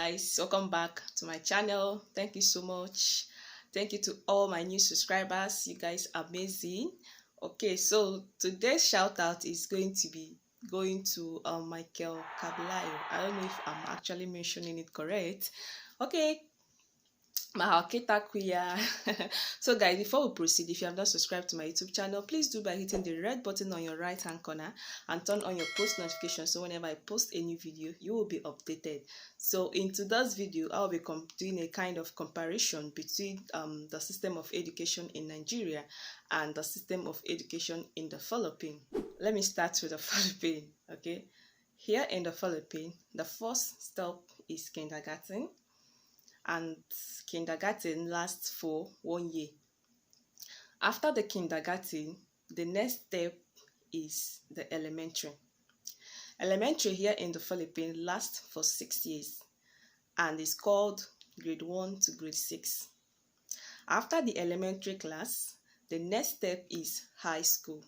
guys, welcome back to my channel. Thank you so much. Thank you to all my new subscribers. You guys are amazing. Okay, so today's shout out is going to be going to 𝗜𝗷𝘆'𝘀. I don't know if I'm actually mentioning it correct. Okay, so guys, before we proceed, if you have not subscribed to my YouTube channel, please do by hitting the red button on your right hand corner and turn on your post notifications, so whenever I post a new video you will be updated. So in today's video I will be doing a kind of comparison between the system of education in Nigeria and the system of education in the Philippines. Let me start with the Philippines. Okay, here in the Philippines, the first step is kindergarten, and kindergarten lasts for 1 year. After the kindergarten, the next step is the elementary. Elementary here in the Philippines lasts for 6 years and is called grade 1 to grade 6. After the elementary class, the next step is high school.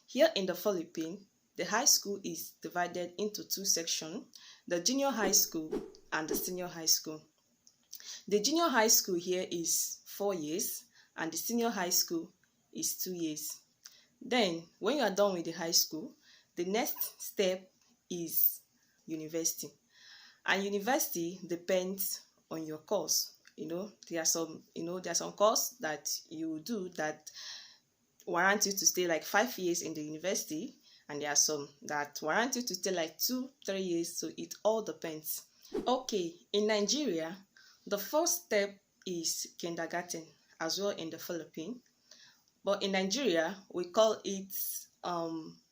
Here in the Philippines, the high school is divided into 2 sections, the junior high school and the senior high school. The junior high school here is 4 years and the senior high school is 2 years. Then, when you are done with the high school, the next step is university. And university depends on your course. There are some course that you do that warrant you to stay like 5 years in the university, and there are some that warrant you to stay like 2-3 years, so it all depends. Okay, in Nigeria, the first step is kindergarten, as well in the Philippines. But in Nigeria, we call it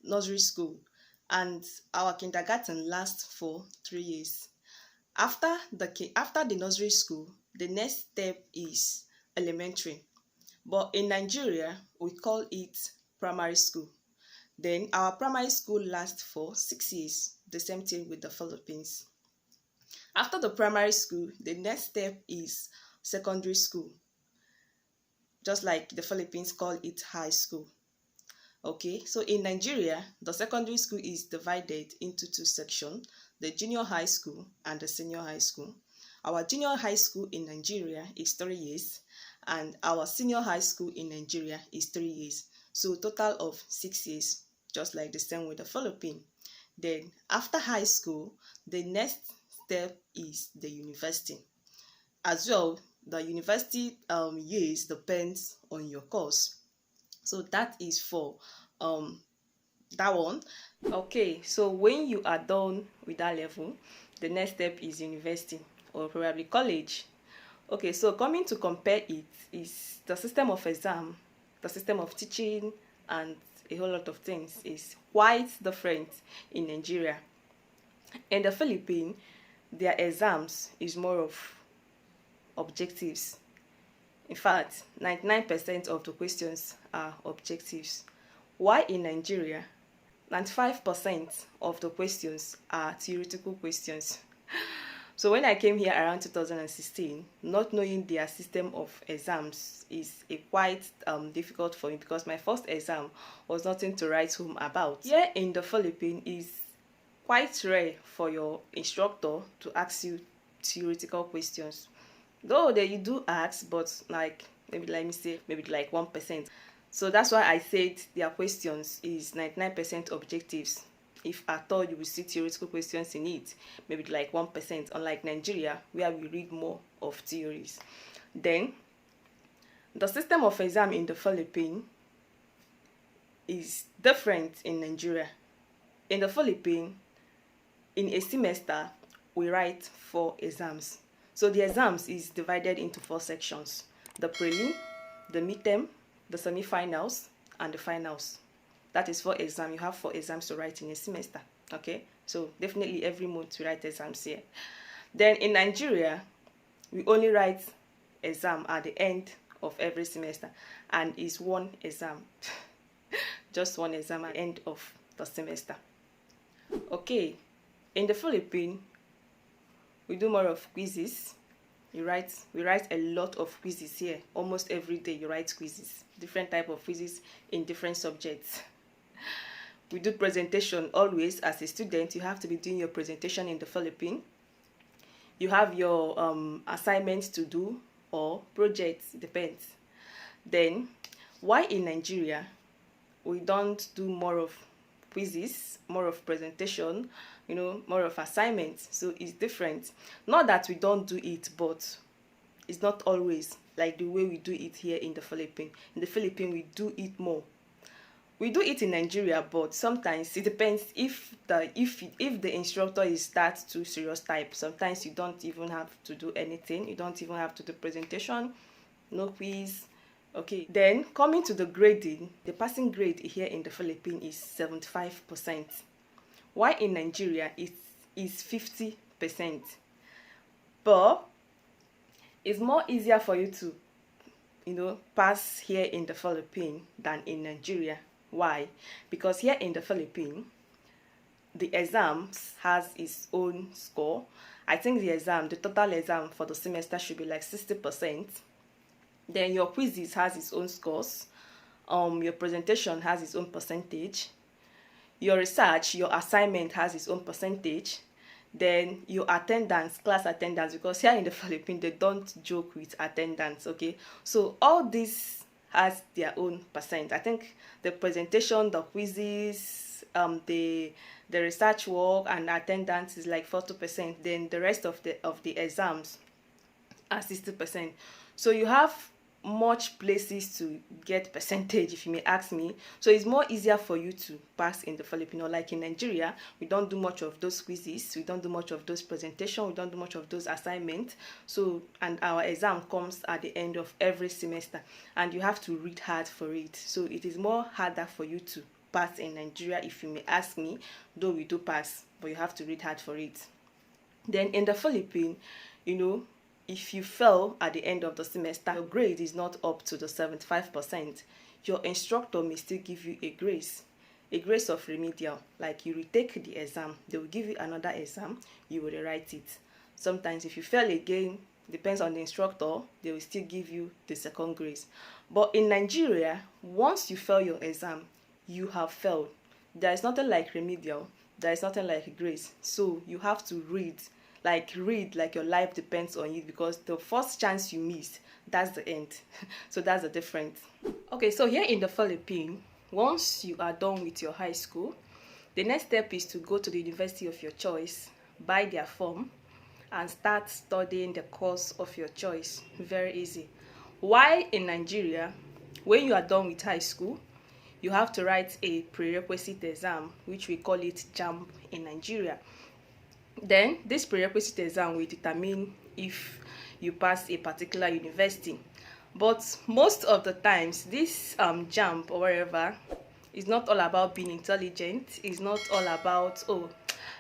nursery school, and our kindergarten lasts for 3 years. After the nursery school, the next step is elementary. But in Nigeria, we call it primary school. Then our primary school lasts for 6 years, the same thing with the Philippines. After the primary school, the next step is secondary school. Just like the Philippines call it high school. Okay, so in Nigeria, the secondary school is divided into 2 sections, the junior high school and the senior high school. Our junior high school in Nigeria is 3 years, and our senior high school in Nigeria is 3 years. So total of 6 years, just like the same with the Philippines. Then after high school, the next step is the university. As well, the university years depends on your course. So that is for that one. Okay, so when you are done with that level, the next step is university or probably college. Okay, so coming to compare it is the system of exam, the system of teaching, and a whole lot of things is quite different in Nigeria. In the Philippines, their exams is more of objectives. In fact, 99% of the questions are objectives. While in Nigeria, 95% of the questions are theoretical questions. So when I came here around 2016, not knowing their system of exams is quite difficult for me, because my first exam was nothing to write home about. Here in the Philippines, is quite rare for your instructor to ask you theoretical questions. Though you do ask, but like maybe 1%. So that's why I said their questions is 99% objectives. If at all you will see theoretical questions in it, maybe like 1%, unlike Nigeria where we read more of theories. Then the system of exam in the Philippines is different in Nigeria. In the Philippines, in a semester, we write 4 exams. So the exams is divided into 4 sections: the prelim, the midterm, the semi-finals, and the finals. That is 4 exams. You have 4 exams to write in a semester. Okay, so definitely every month we write exams here. Then in Nigeria, we only write exam at the end of every semester, and it's 1 exam. Just 1 exam at the end of the semester. Okay, in the Philippines, we do more of quizzes. We write a lot of quizzes here. Almost every day you write quizzes, different type of quizzes in different subjects. We do presentation always. As a student, you have to be doing your presentation in the Philippines. you have your assignments to do or projects, depends. Then why in Nigeria we don't do more of quizzes, more of presentation, more of assignments? So it's different. Not that we don't do it, but it's not always like the way we do it here in the Philippines. In the Philippines, we do it more. We do it in Nigeria, but sometimes it depends if the instructor is that too serious type. Sometimes you don't even have to do anything. You don't even have to do presentation, no quiz. Okay, then coming to the grading, the passing grade here in the Philippines is 75%. Why in Nigeria it is 50%. But it's more easier for you to pass here in the Philippines than in Nigeria. Why? Because here in the Philippines, the exams has its own score. I think the total exam for the semester should be like 60%. Then your quizzes has its own scores. Your presentation has its own percentage. Your research, your assignment has its own percentage. Then your attendance, class attendance, because here in the Philippines they don't joke with attendance. Okay, so all this has their own percent. I think the presentation, the quizzes, the research work and attendance is like 40%. Then the rest of the exams are 60%. So you have much places to get percentage, if you may ask me. So it's more easier for you to pass in the Filipino. Like in Nigeria, we don't do much of those quizzes, we don't do much of those presentation, we don't do much of those assignments. So, and our exam comes at the end of every semester, and you have to read hard for it. So it is more harder for you to pass in Nigeria, if you may ask me. Though we do pass, but you have to read hard for it. Then in the Philippines, if you fail at the end of the semester, your grade is not up to the 75%. Your instructor may still give you a grace of remedial. Like you retake the exam, they will give you another exam, you will rewrite it. Sometimes if you fail again, depends on the instructor, they will still give you the second grace. But in Nigeria, once you fail your exam, you have failed. There is nothing like remedial, there is nothing like grace. So you have to read like your life depends on it, because the first chance you miss, that's the end. So that's the difference. Okay, so here in the Philippines, once you are done with your high school, the next step is to go to the university of your choice, buy their form, and start studying the course of your choice. Very easy. Why in Nigeria, when you are done with high school, you have to write a prerequisite exam, which we call it JAMB in Nigeria. Then this prerequisite exam will determine if you pass a particular university. But most of the times, this JAMB or whatever is not all about being intelligent. It's not all about, oh,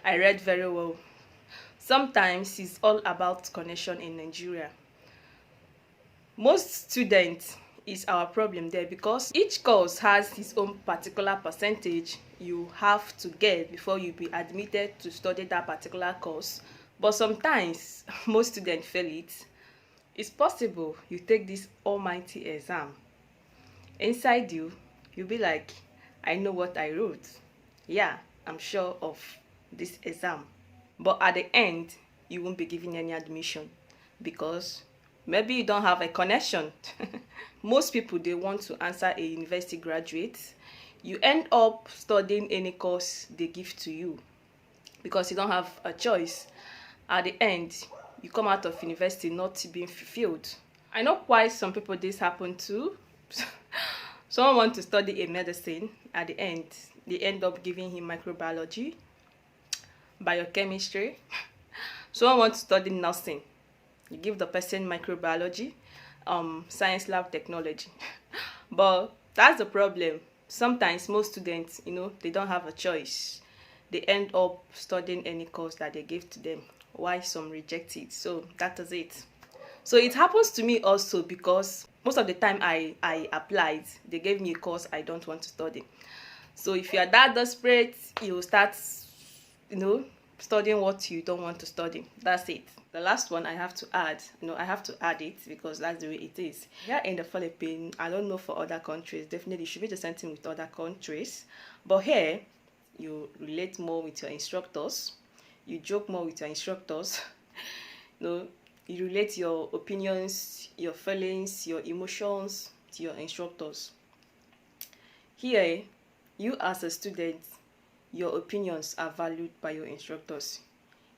I read very well. Sometimes it's all about connection in Nigeria. Most students is our problem there, because each course has its own particular percentage you have to get before you be admitted to study that particular course. But sometimes most students fail it. It's possible you take this almighty exam. Inside you'll be like, I know what I wrote. Yeah, I'm sure of this exam. But at the end, you won't be given any admission, because maybe you don't have a connection. Most people, they want to answer a university graduate. You end up studying any course they give to you, because you don't have a choice. At the end, you come out of university not being fulfilled. I know why some people this happen to. Someone wants to study a medicine. At the end, they end up giving him microbiology, biochemistry. Someone wants to study nursing. You give the person microbiology, science lab technology. But that's the problem. Sometimes most students, they don't have a choice. They end up studying any course that they give to them. Why some reject it? So that is it. So it happens to me also, because most of the time I applied, they gave me a course I don't want to study. So if you are that desperate, you start, studying what you don't want to study. That's it. The last one I have to add, I have to add it because that's the way it is. Here in the Philippines, I don't know for other countries, definitely it should be the same thing with other countries. But here, you relate more with your instructors. You joke more with your instructors. You know, you relate your opinions, your feelings, your emotions to your instructors. Here, you as a student, your opinions are valued by your instructors.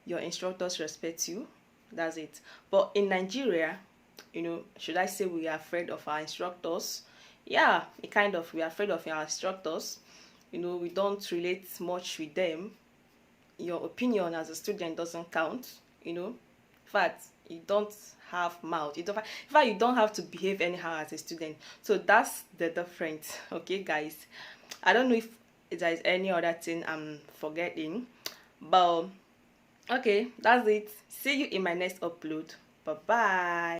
Your instructors respect you. That's it. But in Nigeria, should I say we are afraid of our instructors? Yeah, we are afraid of our instructors. We don't relate much with them. Your opinion as a student doesn't count. In fact, you don't have mouth. In fact, you don't have to behave anyhow as a student. So that's the difference. Okay, guys. I don't know if there is any other thing I'm forgetting, but okay, that's it. See you in my next upload. Bye bye.